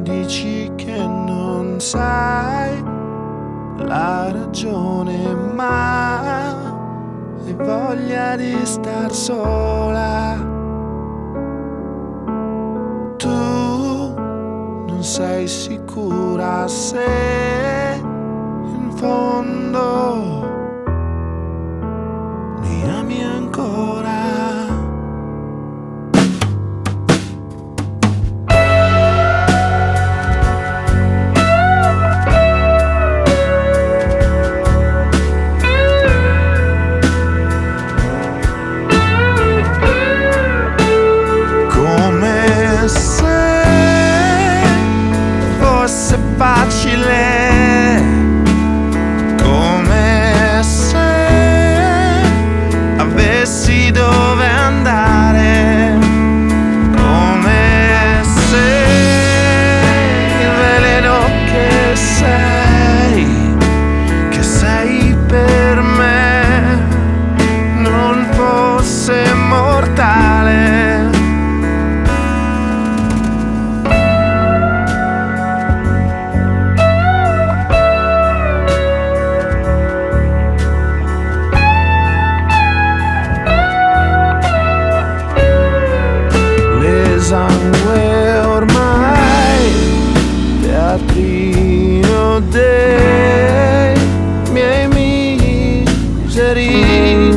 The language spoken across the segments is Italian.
dici che non sai la ragione, ma hai voglia di star sola. Tu non sei sicura se in fondo mi ami ancora. Fosse facile, come se avessi dove andare, come se il veleno che sei per me non fosse mortale. Sangue ormai, teatrino dei miei miseri,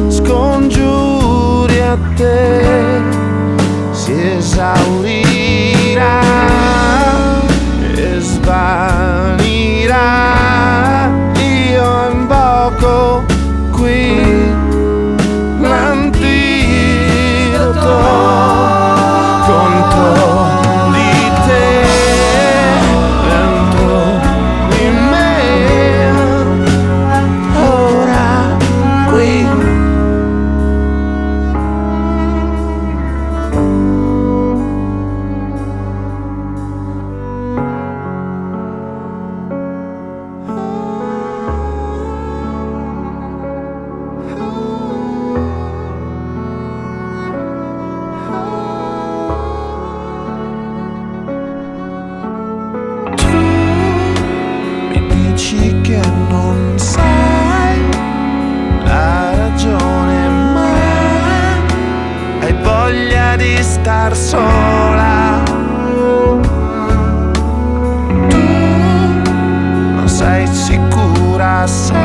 scongiuri a te, si esaurirà e svanirà. Io invoco qui l'antidoto contro di te, dentro di me, ora qui. Dici che non sai la ragione, ma hai voglia di star sola. Tu non sei sicura se